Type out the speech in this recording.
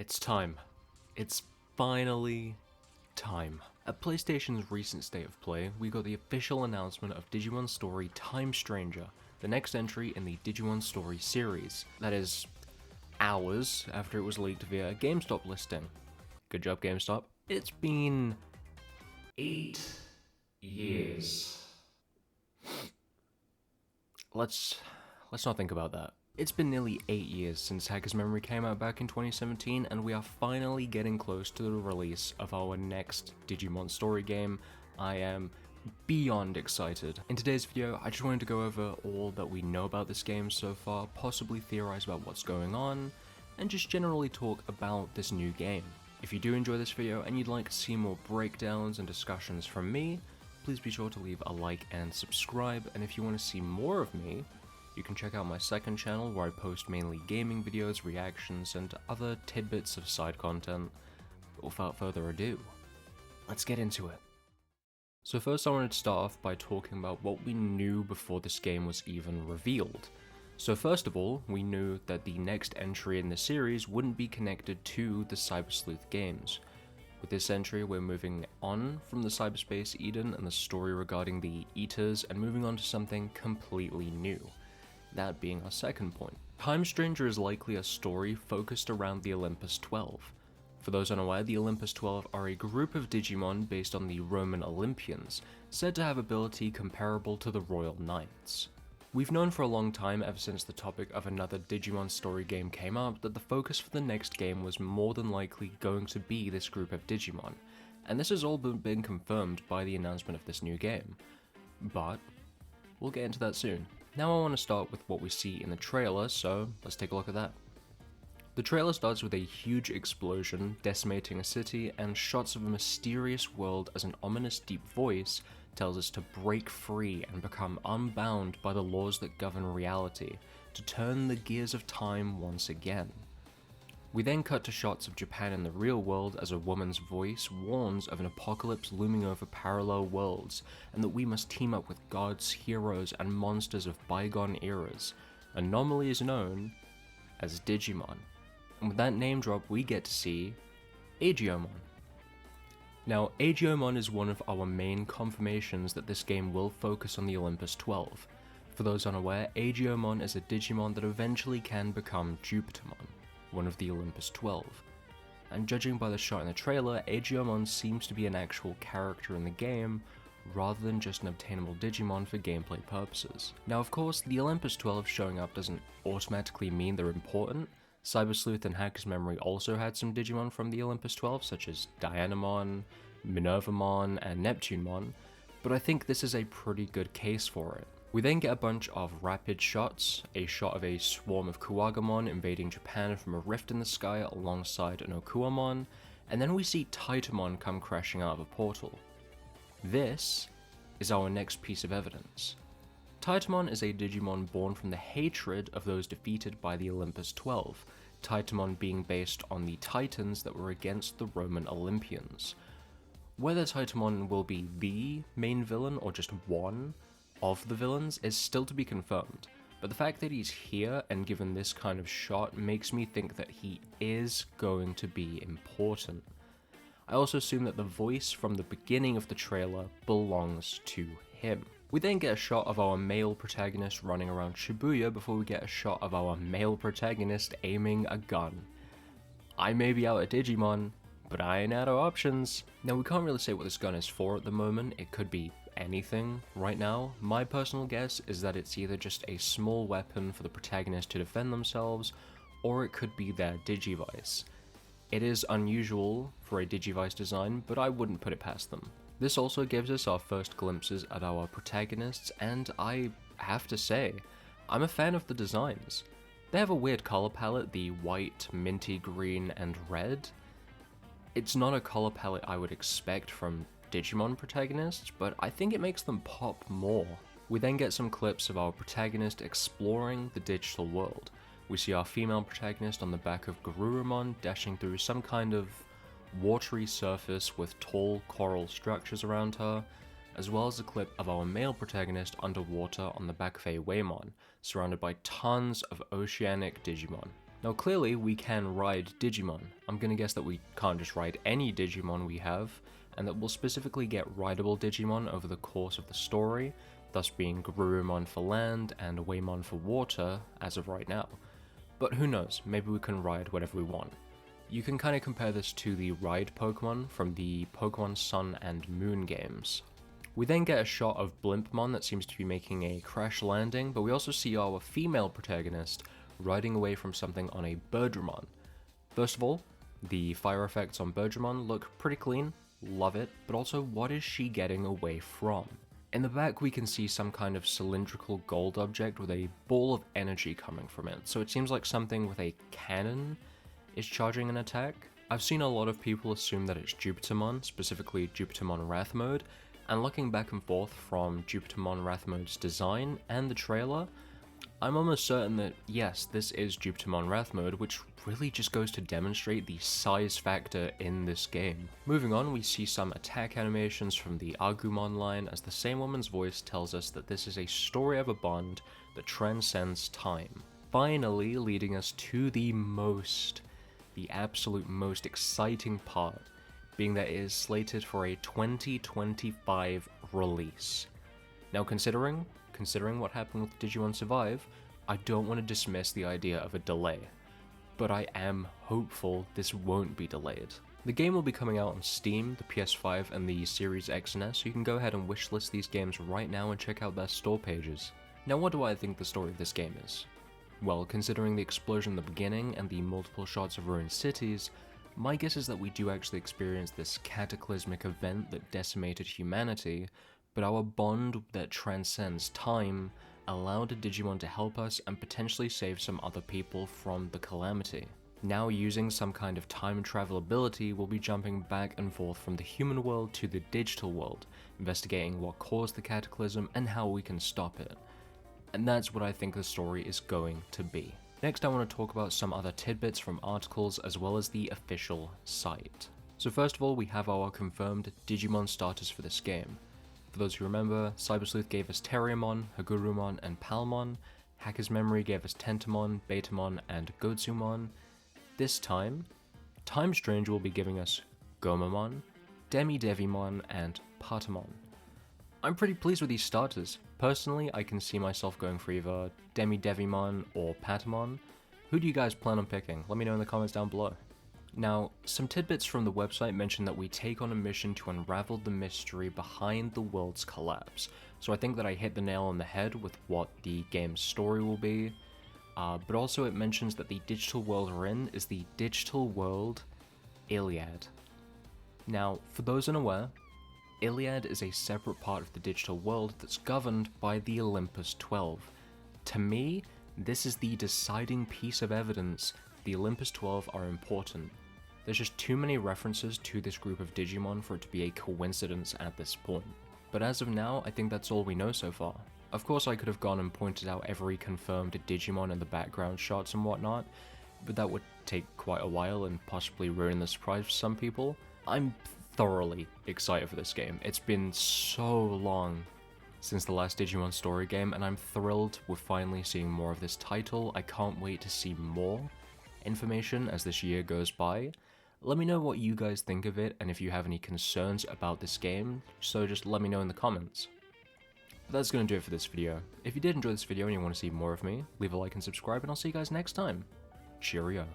It's time. It's finally time. At PlayStation's recent State of Play, we got the official announcement of Digimon Story Time Stranger, the next entry in the Digimon Story series. That is, hours after it was leaked via a GameStop listing. Good job, GameStop. It's been 8 years. Let's not think about that. It's been nearly 8 years since Hacker's Memory came out back in 2017, and we are finally getting close to the release of our next Digimon Story game. I am beyond excited. In today's video, I just wanted to go over all that we know about this game so far, possibly theorize about what's going on, and just generally talk about this new game. If you do enjoy this video and you'd like to see more breakdowns and discussions from me, please be sure to leave a like and subscribe, and if you want to see more of me, you can check out my second channel where I post mainly gaming videos, reactions, and other tidbits of side content. But without further ado, let's get into it. So first I wanted to start off by talking about what we knew before this game was even revealed. So first of all, we knew that the next entry in the series wouldn't be connected to the Cyber Sleuth games. With this entry, we're moving on from the Cyberspace Eden and the story regarding the Eaters and moving on to something completely new. That being our second point. Time Stranger is likely a story focused around the Olympus 12. For those unaware, the Olympus 12 are a group of Digimon based on the Roman Olympians, said to have ability comparable to the Royal Knights. We've known for a long time, ever since the topic of another Digimon Story game came up, that the focus for the next game was more than likely going to be this group of Digimon, and this has all been confirmed by the announcement of this new game. But we'll get into that soon. Now I want to start with what we see in the trailer, so let's take a look at that. The trailer starts with a huge explosion decimating a city and shots of a mysterious world as an ominous deep voice tells us to break free and become unbound by the laws that govern reality, to turn the gears of time once again. We then cut to shots of Japan in the real world as a woman's voice warns of an apocalypse looming over parallel worlds, and that we must team up with gods, heroes, and monsters of bygone eras, anomalies known as Digimon. And with that name drop, we get to see Agiomon. Now, Agiomon is one of our main confirmations that this game will focus on the Olympus 12. For those unaware, Agiomon is a Digimon that eventually can become Jupitermon, one of the Olympus 12. And judging by the shot in the trailer, Agiomon seems to be an actual character in the game, rather than just an obtainable Digimon for gameplay purposes. Now of course, the Olympus 12 showing up doesn't automatically mean they're important. Cyber Sleuth and Hacker's Memory also had some Digimon from the Olympus 12, such as Dianamon, Minervamon, and Neptunemon, but I think this is a pretty good case for it. We then get a bunch of rapid shots, a shot of a swarm of Kuwagamon invading Japan from a rift in the sky alongside an Okuamon, and then we see Titamon come crashing out of a portal. This is our next piece of evidence. Titamon is a Digimon born from the hatred of those defeated by the Olympus 12, Titamon being based on the Titans that were against the Roman Olympians. Whether Titamon will be the main villain or just one of the villains is still to be confirmed, but the fact that he's here and given this kind of shot makes me think that he is going to be important. I also assume that the voice from the beginning of the trailer belongs to him. We then get a shot of our male protagonist running around Shibuya before we get a shot of our male protagonist aiming a gun. I may be out of Digimon, but I ain't out of options. Now we can't really say what this gun is for at the moment. It could be anything right now. My personal guess is that it's either just a small weapon for the protagonist to defend themselves, or it could be their Digivice. It is unusual for a Digivice design, but I wouldn't put it past them. This also gives us our first glimpses at our protagonists, and I have to say, I'm a fan of the designs. They have a weird color palette, the white, minty green, and red. It's not a color palette I would expect from Digimon protagonists, but I think it makes them pop more. We then get some clips of our protagonist exploring the digital world. We see our female protagonist on the back of Garurumon dashing through some kind of watery surface with tall coral structures around her, as well as a clip of our male protagonist underwater on the back of a Waymon, surrounded by tons of oceanic Digimon. Now clearly we can ride Digimon. I'm gonna guess that we can't just ride any Digimon we have, and that we'll specifically get rideable Digimon over the course of the story, thus being Garurumon for land and Waymon for water as of right now. But who knows, maybe we can ride whatever we want. You can kind of compare this to the ride Pokemon from the Pokemon Sun and Moon games. We then get a shot of Blimpmon that seems to be making a crash landing, but we also see our female protagonist riding away from something on a Birdramon. First of all, the fire effects on Birdramon look pretty clean, love it, but also what is she getting away from? In the back we can see some kind of cylindrical gold object with a ball of energy coming from it, so it seems like something with a cannon is charging an attack. I've seen a lot of people assume that it's Jupitamon, specifically Jupitamon Wrath Mode, and looking back and forth from Jupitamon Wrath Mode's design and the trailer, I'm almost certain that yes, this is Jupitamon Wrath Mode, which really just goes to demonstrate the size factor in this game. Moving on, we see some attack animations from the Agumon line as the same woman's voice tells us that this is a story of a bond that transcends time. Finally leading us to the absolute most exciting part, being that it is slated for a 2025 release. Now considering what happened with Digimon Survive, I don't want to dismiss the idea of a delay, but I am hopeful this won't be delayed. The game will be coming out on Steam, the PS5, and the Series X and S, so you can go ahead and wishlist these games right now and check out their store pages. Now what do I think the story of this game is? Well, considering the explosion in the beginning and the multiple shots of ruined cities, my guess is that we do actually experience this cataclysmic event that decimated humanity, but our bond that transcends time allowed a Digimon to help us and potentially save some other people from the calamity. Now using some kind of time travel ability, we'll be jumping back and forth from the human world to the digital world, investigating what caused the cataclysm and how we can stop it. And that's what I think the story is going to be. Next I want to talk about some other tidbits from articles as well as the official site. So first of all, we have our confirmed Digimon starters for this game. For those who remember, Cybersleuth gave us Terriermon, Hagurumon, and Palmon. Hacker's Memory gave us Tentamon, Betamon, and Godzumon. This time, Time Strange will be giving us Gomamon, Demi-Devimon, and Patamon. I'm pretty pleased with these starters. Personally, I can see myself going for either Demi-Devimon or Patamon. Who do you guys plan on picking? Let me know in the comments down below. Now, some tidbits from the website mention that we take on a mission to unravel the mystery behind the world's collapse. So I think that I hit the nail on the head with what the game's story will be. But also it mentions that the digital world we're in is the digital world Iliad. Now, for those unaware, Iliad is a separate part of the digital world that's governed by the Olympus 12. To me, this is the deciding piece of evidence the Olympus 12 are important. There's just too many references to this group of Digimon for it to be a coincidence at this point. But as of now, I think that's all we know so far. Of course I could have gone and pointed out every confirmed Digimon in the background shots and whatnot, but that would take quite a while and possibly ruin the surprise for some people. I'm thoroughly excited for this game. It's been so long since the last Digimon Story game, and I'm thrilled with finally seeing more of this title. I can't wait to see more information as this year goes by. Let me know what you guys think of it and if you have any concerns about this game, so just let me know in the comments. But that's going to do it for this video. If you did enjoy this video and you want to see more of me, leave a like and subscribe, and I'll see you guys next time. Cheerio.